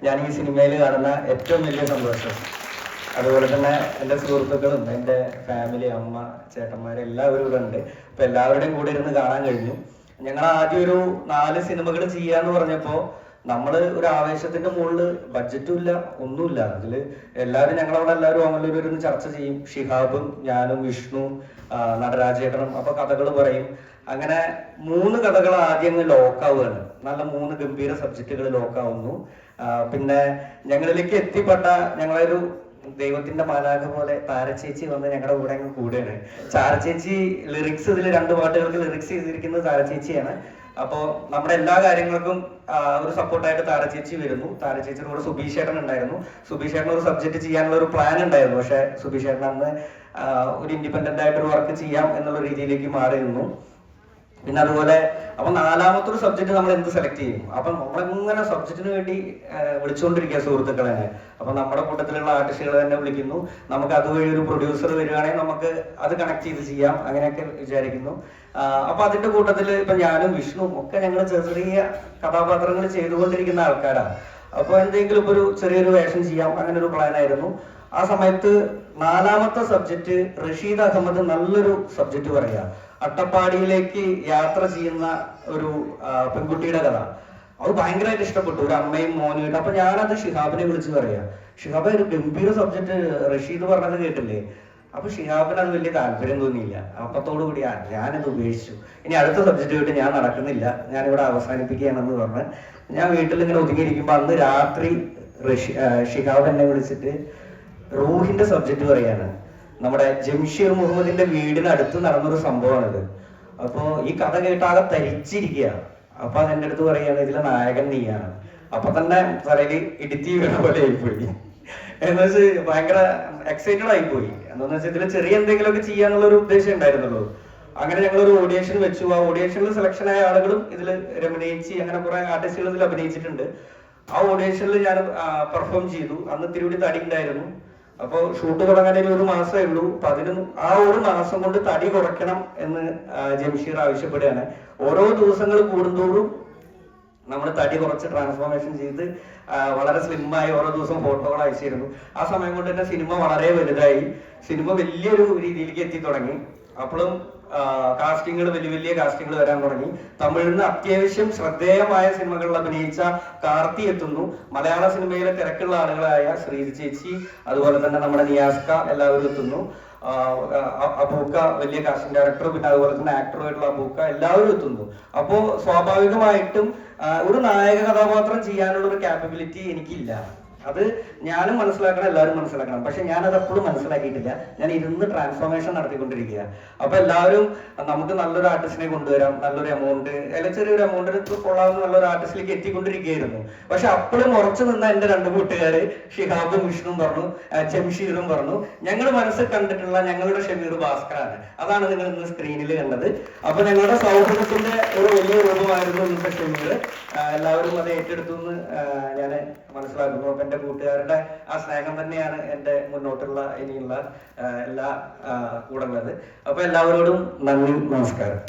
ഞാൻ ഈ സിനിമയിൽ കാണുന്ന ഏറ്റവും വലിയ സന്തോഷം. അതുപോലെ തന്നെ എൻ്റെ സുഹൃത്തുക്കളും എൻ്റെ ഫാമിലി, അമ്മ, ചേട്ടന്മാർ എല്ലാവരും ഇവിടെ ഉണ്ട്. അപ്പൊ എല്ലാവരുടെയും കൂടെ ഇരുന്ന് കാണാൻ കഴിഞ്ഞു. ഞങ്ങൾ ആദ്യം ഒരു 4 സിനിമകൾ ചെയ്യാന്ന് പറഞ്ഞപ്പോൾ നമ്മൾ ഒരു ആവേശത്തിന്റെ മുകളിൽ ബഡ്ജറ്റും ഇല്ല, ഒന്നുമില്ല. അതില് ഞങ്ങളവിടെ എല്ലാവരും അമലൂരിന്ന് ചർച്ച ചെയ്യും. ഷിഹാബും ഞാനും വിഷ്ണു, നടരാജേട്ടനും. അപ്പൊ കഥകൾ പറയും. അങ്ങനെ 3 കഥകൾ ആദ്യം ലോക്കാവുകയാണ്. നല്ല 3 ഗംഭീര സബ്ജക്റ്റുകൾ ലോക്കാവുന്നു. പിന്നെ ഞങ്ങളിലേക്ക് എത്തിപ്പെട്ട ഞങ്ങളൊരു ദൈവത്തിന്റെ മാലാഖ പോലെ താരചേച്ചി വന്ന് ഞങ്ങളുടെ കൂടെ അങ്ങ് കൂടെയാണ്. താരചേച്ചി ലിറിക്സ്, ഇതിൽ 2 പാട്ടുകൾക്ക് ലിറിക്സ് ചെയ്തിരിക്കുന്നത് താരചേച്ചിയാണ്. അപ്പോൾ നമ്മുടെ എല്ലാ കാര്യങ്ങൾക്കും ഒരു സപ്പോർട്ടായിട്ട് താരചേച്ചി വരുന്നു. താരചേച്ചിയുടെ കൂടെ സുബീഷ് ഏട്ടൻ ഉണ്ടായിരുന്നു. സുബീഷ് ഏട്ടൻ ഒരു സബ്ജക്ട് ചെയ്യാനുള്ള ഒരു പ്ലാൻ ഉണ്ടായിരുന്നു. പക്ഷെ സുബീഷ് ഏട്ടൻ അന്ന് ഒരു ഇൻഡിപെൻഡന്റ് ആയിട്ടൊരു വർക്ക് ചെയ്യാം എന്നുള്ള രീതിയിലേക്ക് മാറി നിന്നു. പിന്നെ അതുപോലെ അപ്പൊ 4ാമത്തെ ഒരു സബ്ജക്ട് നമ്മൾ എന്ത് സെലക്ട് ചെയ്യും? അപ്പൊ നമ്മളിങ്ങനെ സബ്ജക്റ്റിന് വേണ്ടി വിളിച്ചുകൊണ്ടിരിക്കുക സുഹൃത്തുക്കളെ. അപ്പൊ നമ്മുടെ കൂട്ടത്തിലുള്ള ആർട്ടിസ്റ്റുകൾ തന്നെ വിളിക്കുന്നു. നമുക്ക് അതുവഴി ഒരു പ്രൊഡ്യൂസർ വരികയാണെങ്കിൽ നമുക്ക് അത് കണക്ട് ചെയ്ത് ചെയ്യാം, അങ്ങനെയൊക്കെ വിചാരിക്കുന്നു. അപ്പൊ അതിന്റെ കൂട്ടത്തിൽ ഇപ്പൊ ഞാനും വിഷ്ണുവും ഒക്കെ ഞങ്ങൾ ചെറിയ കഥാപാത്രങ്ങൾ ചെയ്തുകൊണ്ടിരിക്കുന്ന ആൾക്കാരാണ്. അപ്പൊ എന്തെങ്കിലും ഇപ്പൊ ഒരു ചെറിയൊരു വേഷം ചെയ്യാം, അങ്ങനെ ഒരു പ്ലാൻ ആയിരുന്നു. ആ സമയത്ത് 4ാമത്തെ സബ്ജക്ട് റഷീദ് അഹമ്മദ് നല്ലൊരു സബ്ജക്ട് പറയാ. അട്ടപ്പാടിയിലേക്ക് യാത്ര ചെയ്യുന്ന ഒരു പെൺകുട്ടിയുടെ കഥ. അത് ഭയങ്കരമായിട്ട് ഇഷ്ടപ്പെട്ടു, ഒരു അമ്മയും മോനുമായിട്ട്. അപ്പൊ ഞാനത് ഷിഹാബിനെ വിളിച്ച് പറയാ, ഷിഹാബ് ഒരു ഗംഭീര സബ്ജക്ട് റഷീദ് പറഞ്ഞത് കേട്ടില്ലേ? അപ്പൊ ഷിഹാബിന് അത് വലിയ താല്പര്യം തോന്നിയില്ല. അപ്പത്തോടു കൂടി ഞാനത് ഉപേക്ഷിച്ചു. ഇനി അടുത്ത സബ്ജക്ട് ആയിട്ട് ഞാൻ നടക്കുന്നില്ല, ഞാനിവിടെ അവസാനിപ്പിക്കുകയാണെന്ന് പറഞ്ഞ് ഞാൻ വീട്ടിൽ ഇങ്ങനെ ഒതുങ്ങിയിരിക്കുമ്പോ അന്ന് രാത്രി ഷിഹാബ് എന്നെ വിളിച്ചിട്ട് റൂഹിന്റെ സബ്ജക്ട് പറയാണ്. നമ്മുടെ ജംഷീർ മുഹമ്മദിന്റെ വീടിനടുത്ത് നടന്നൊരു സംഭവമാണിത്. അപ്പോ ഈ കഥ കേട്ടാകെ തരിച്ചിരിക്കുക. അപ്പൊ അതെന്റെ അടുത്ത് പറയാണ്, ഇതിലെ നായകൻ നീയാണ്. അപ്പൊ തന്നെ തലയിൽ ഇടുത്തി വീണ പോലെ ആയിപ്പോയി. എന്ന് വെച്ചാൽ ഭയങ്കര എക്സൈറ്റഡ് ആയിപ്പോയി. എന്താന്ന് വെച്ചാൽ ഇതിൽ ചെറിയ എന്തെങ്കിലുമൊക്കെ ചെയ്യാനുള്ള ഒരു ഉദ്ദേശം ഉണ്ടായിരുന്നുള്ളൂ. അങ്ങനെ ഞങ്ങളൊരു ഓഡിയേഷൻ വെച്ചു. ആ ഓഡിയേഷനിൽ സെലക്ഷൻ ആയ ആളുകളും ഇതിൽ രമണേച്ചി, അങ്ങനെ കുറെ ആർട്ടിസ്റ്റുകൾ ഇതിൽ അഭിനയിച്ചിട്ടുണ്ട്. ആ ഓഡിയേഷനിൽ ഞാൻ പെർഫോം ചെയ്തു. അന്ന് തിരുവടി തടി ഉണ്ടായിരുന്നു. അപ്പൊ ഷൂട്ട് തുടങ്ങാൻ 1 മാസമേ ഉള്ളൂ. അപ്പൊ അതിനും ആ 1 മാസം കൊണ്ട് തടി കുറയ്ക്കണം എന്ന് ജംഷീർ ആവശ്യപ്പെടുകയാണ്. ഓരോ ദിവസങ്ങൾ കൂടുന്തോറും നമ്മൾ തടി കുറച്ച് ട്രാൻസ്ഫോർമേഷൻ ചെയ്ത് വളരെ സ്ലിമ്മായി ഓരോ ദിവസം ഫോട്ടോകൾ അയച്ചിരുന്നു. ആ സമയം കൊണ്ട് തന്നെ സിനിമ വളരെ വലുതായി. സിനിമ വലിയൊരു രീതിയിലേക്ക് എത്തി തുടങ്ങി. അപ്പോഴും കാസ്റ്റിങ്ങുകൾ, വലിയ കാസ്റ്റിങ്ങുകൾ വരാൻ തുടങ്ങി. തമിഴിൽ നിന്ന് അത്യാവശ്യം ശ്രദ്ധേയമായ സിനിമകളിൽ അഭിനയിച്ച കാർത്തി എത്തുന്നു. മലയാള സിനിമയിലെ തിരക്കുള്ള ആളുകളായ ശ്രീജ ചേച്ചി, അതുപോലെ തന്നെ നമ്മുടെ നിയാസ്ക, എല്ലാവരും എത്തുന്നു. അബൂക്ക വലിയ കാസ്റ്റിംഗ് ഡയറക്ടർ, പിന്നെ അതുപോലെ തന്നെ ആക്ടറുമായിട്ടുള്ള അബൂക്ക, എല്ലാവരും എത്തുന്നു. അപ്പോ സ്വാഭാവികമായിട്ടും ഒരു നായക കഥാപാത്രം ചെയ്യാനുള്ള ഒരു ക്യാപ്പബിലിറ്റി എനിക്കില്ല. അത് ഞാനും മനസ്സിലാക്കണം, എല്ലാവരും മനസ്സിലാക്കണം. പക്ഷെ ഞാനത് എപ്പോഴും മനസ്സിലാക്കിയിട്ടില്ല. ഞാൻ ഇരുന്ന് ട്രാൻസ്ഫോർമേഷൻ നടത്തിക്കൊണ്ടിരിക്കുക. അപ്പൊ എല്ലാവരും നമുക്ക് നല്ലൊരു ആർട്ടിസ്റ്റിനെ കൊണ്ടുവരാം, നല്ലൊരു എമൗണ്ട്, അല്ലെങ്കിൽ ചെറിയൊരു എമൗണ്ടിന് കൊള്ളാവുന്ന നല്ലൊരു ആർട്ടിസ്റ്റിലേക്ക് എത്തിക്കൊണ്ടിരിക്കുകയായിരുന്നു. പക്ഷെ അപ്പോഴും ഉറച്ചു നിന്ന എന്റെ 2 കൂട്ടുകാര് ഷിഹാബും വിഷ്ണുവും പറഞ്ഞു, ജംഷീറും പറഞ്ഞു, ഞങ്ങൾ മനസ്സിൽ കണ്ടിട്ടുള്ള ഞങ്ങളുടെ ഷമീർ ഭാസ്കറാണ്. അതാണ് നിങ്ങൾ ഇന്ന് സ്ക്രീനിൽ കണ്ടത്. അപ്പൊ ഞങ്ങളുടെ സൗഹൃദത്തിന്റെ ഒരു വലിയ രൂപമായിരുന്നു ഇന്നത്തെ ഷമീർ. എല്ലാവരും അത് ഏറ്റെടുത്തു എന്ന് ഞാൻ മനസ്സിലാക്കുന്നു. അപ്പൊ എന്റെ കൂട്ടുകാരുടെ ആ സ്നേഹം തന്നെയാണ് എന്റെ മുന്നോട്ടുള്ള ഇനിയുള്ള എല്ലാ കൂടെ ഉള്ളത്. അപ്പൊ എല്ലാവരോടും നന്ദി, നമസ്കാരം.